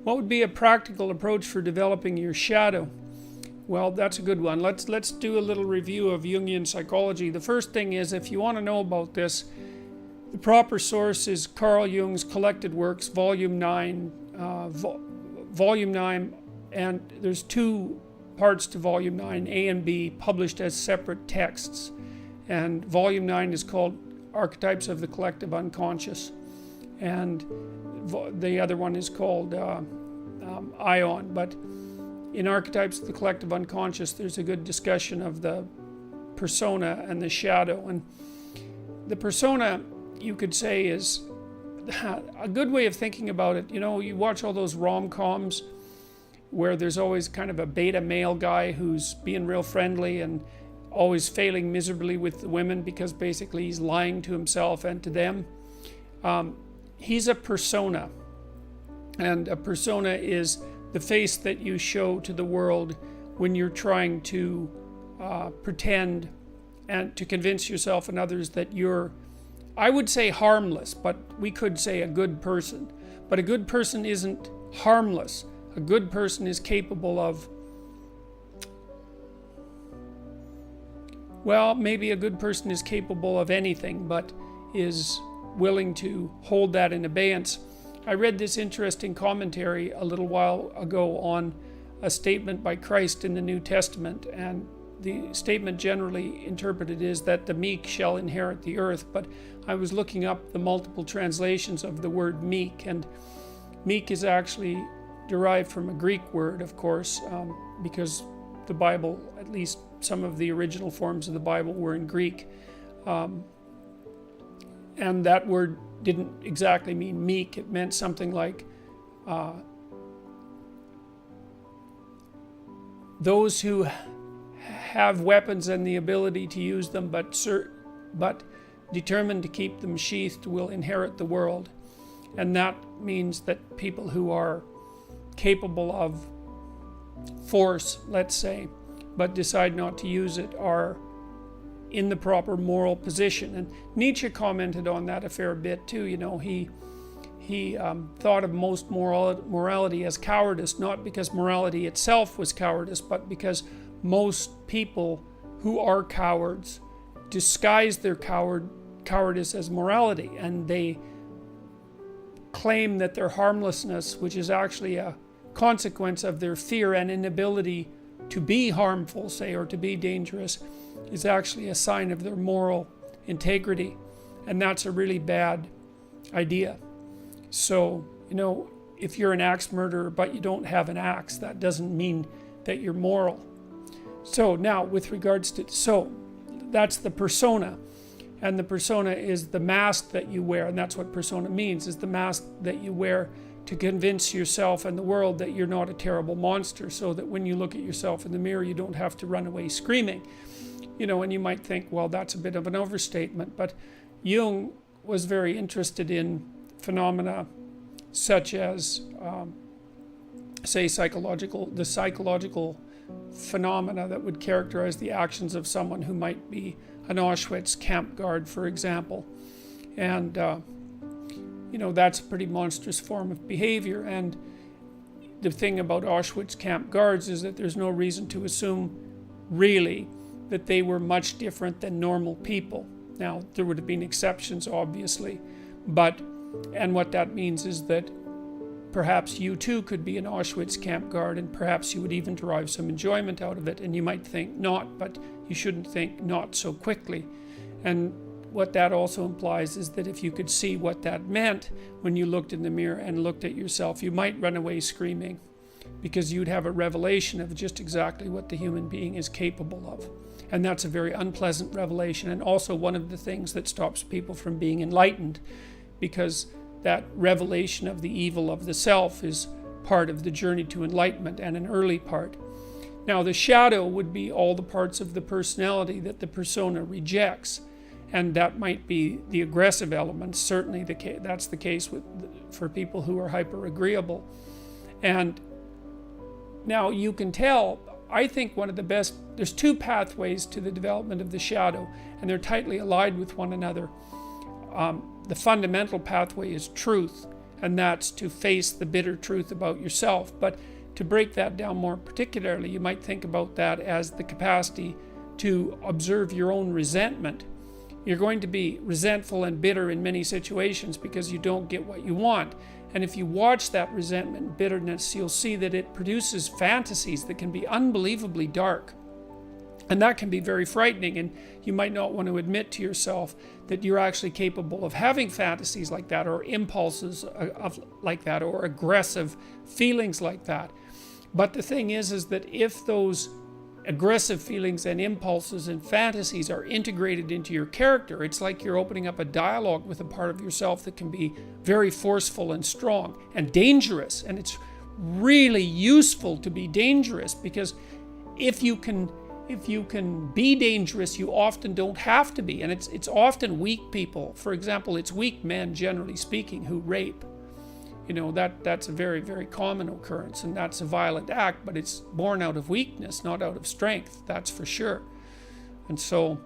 What would be a practical approach for developing your shadow? Well, that's a good one. Let's do a little review of Jungian psychology. The first thing is, if you want to know about this, the proper source is Carl Jung's Collected Works, Volume 9. Volume 9, and there's two parts to Volume 9, A and B, published as separate texts. And Volume 9 is called Archetypes of the Collective Unconscious. And the other one is called Ion. But in Archetypes of the Collective Unconscious, there's a good discussion of the persona and the shadow. And the persona, you could say, is a good way of thinking about it. You know, you watch all those rom-coms where there's always kind of a beta male guy who's being real friendly and always failing miserably with the women because basically he's lying to himself and to them. He's a persona. And a persona is the face that you show to the world when you're trying to pretend and to convince yourself and others that you're, I would say, harmless, but we could say a good person. But a good person isn't harmless. A good person is capable of, well, maybe a good person is capable of anything, but is willing to hold that in abeyance. I read this interesting commentary a little while ago on a statement by Christ in the New Testament, and the statement generally interpreted is that the meek shall inherit the earth, but I was looking up the multiple translations of the word meek, and meek is actually derived from a Greek word, of course, because the Bible, at least some of the original forms of the Bible, were in Greek. And that word didn't exactly mean meek. It meant something like those who have weapons and the ability to use them, but determined to keep them sheathed, will inherit the world. And that means that people who are capable of force, let's say, but decide not to use it, are in the proper moral position. And Nietzsche commented on that a fair bit too. You know, he thought of most morality as cowardice, not because morality itself was cowardice, but because most people who are cowards disguise their cowardice as morality, and they claim that their harmlessness, which is actually a consequence of their fear and inability to be harmful, say, or to be dangerous, is actually a sign of their moral integrity. And that's a really bad idea. So, you know, if you're an axe murderer but you don't have an axe, that doesn't mean that you're moral. So now, with regards to, so that's the persona. And the persona is the mask that you wear, and that's what persona means, is the mask that you wear to convince yourself and the world that you're not a terrible monster, so that when you look at yourself in the mirror, you don't have to run away screaming. You know, and you might think, well, that's a bit of an overstatement, but Jung was very interested in phenomena such as, say, the psychological phenomena that would characterize the actions of someone who might be an Auschwitz camp guard, for example. And, you know, that's a pretty monstrous form of behavior. And the thing about Auschwitz camp guards is that there's no reason to assume, really, that they were much different than normal people. Now, there would have been exceptions, obviously, and what that means is that perhaps you too could be an Auschwitz camp guard, and perhaps you would even derive some enjoyment out of it, and you might think not, but you shouldn't think not so quickly. And what that also implies is that if you could see what that meant when you looked in the mirror and looked at yourself, you might run away screaming, because you'd have a revelation of just exactly what the human being is capable of. And that's a very unpleasant revelation, and also one of the things that stops people from being enlightened, because that revelation of the evil of the self is part of the journey to enlightenment, and an early part. Now, the shadow would be all the parts of the personality that the persona rejects, and that might be the aggressive elements. Certainly that's the case for people who are hyper-agreeable. And now you can tell, I think one of the best, there's two pathways to the development of the shadow, and they're tightly allied with one another. the fundamental pathway is truth, and that's to face the bitter truth about yourself. But to break that down more particularly, you might think about that as the capacity to observe your own resentment. You're going to be resentful and bitter in many situations because you don't get what you want. And if you watch that resentment and bitterness, you'll see that it produces fantasies that can be unbelievably dark. And that can be very frightening, and you might not want to admit to yourself that you're actually capable of having fantasies like that, or impulses like that, or aggressive feelings like that. But the thing is that if those aggressive feelings and impulses and fantasies are integrated into your character, it's like you're opening up a dialogue with a part of yourself that can be very forceful and strong and dangerous. And it's really useful to be dangerous, because if you can be dangerous, you often don't have to be. And it's often weak people. For example, it's weak men, generally speaking, who rape. That's a very, very common occurrence, and that's a violent act, but it's born out of weakness, not out of strength, that's for sure. And so,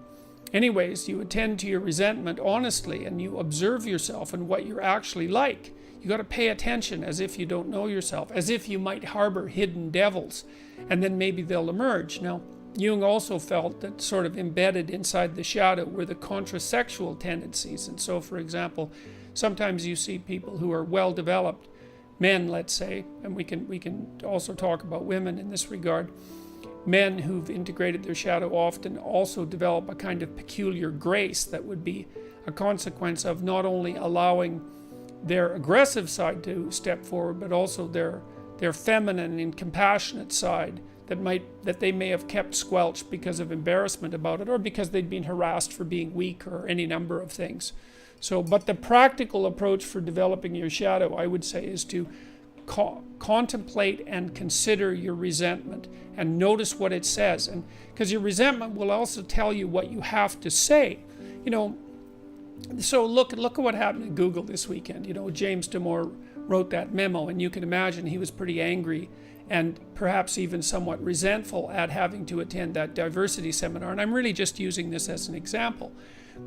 anyways, you attend to your resentment honestly, and you observe yourself and what you're actually like. You got to pay attention as if you don't know yourself, as if you might harbor hidden devils, and then maybe they'll emerge. Now, Jung also felt that sort of embedded inside the shadow were the contrasexual tendencies. And so, for example, sometimes you see people who are well-developed, men, let's say, and we can also talk about women in this regard. Men who've integrated their shadow often also develop a kind of peculiar grace that would be a consequence of not only allowing their aggressive side to step forward, but also their feminine and compassionate side that they may have kept squelched because of embarrassment about it, or because they'd been harassed for being weak, or any number of things. So, but the practical approach for developing your shadow, I would say, is to contemplate and consider your resentment and notice what it says. And because your resentment will also tell you what you have to say. So look at what happened at Google this weekend. James Damore wrote that memo, and you can imagine he was pretty angry and perhaps even somewhat resentful at having to attend that diversity seminar. And I'm really just using this as an example.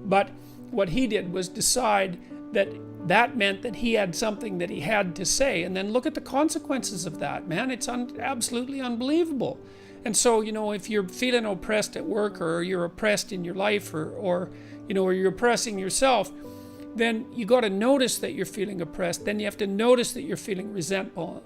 But what he did was decide that meant that he had something that he had to say, and then look at the consequences of that, man. It's absolutely unbelievable. And so, if you're feeling oppressed at work, or you're oppressed in your life, or you're oppressing yourself, then you got to notice that you're feeling oppressed. Then you have to notice that you're feeling resentful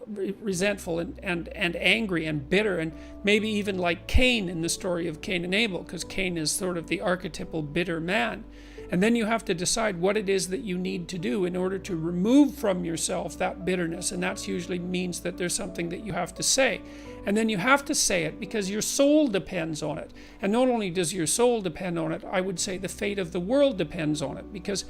and angry and bitter, and maybe even like Cain in the story of Cain and Abel, because Cain is sort of the archetypal bitter man. And then you have to decide what it is that you need to do in order to remove from yourself that bitterness. And that usually means that there's something that you have to say. And then you have to say it because your soul depends on it. And not only does your soul depend on it, I would say the fate of the world depends on it. Because,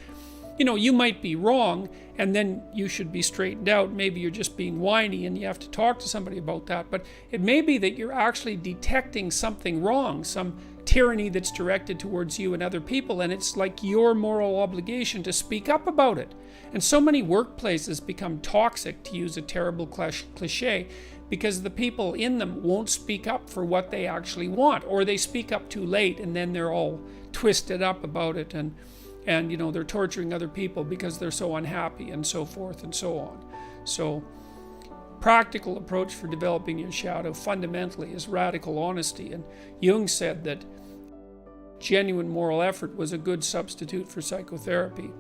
you might be wrong, and then you should be straightened out. Maybe you're just being whiny and you have to talk to somebody about that. But it may be that you're actually detecting something wrong, some tyranny that's directed towards you and other people, and it's like your moral obligation to speak up about it. And so many workplaces become toxic, to use a terrible cliche, because the people in them won't speak up for what they actually want, or they speak up too late, and then they're all twisted up about it, and they're torturing other people because they're so unhappy, and so forth and so on. So, practical approach for developing your shadow fundamentally is radical honesty. And Jung said that genuine moral effort was a good substitute for psychotherapy.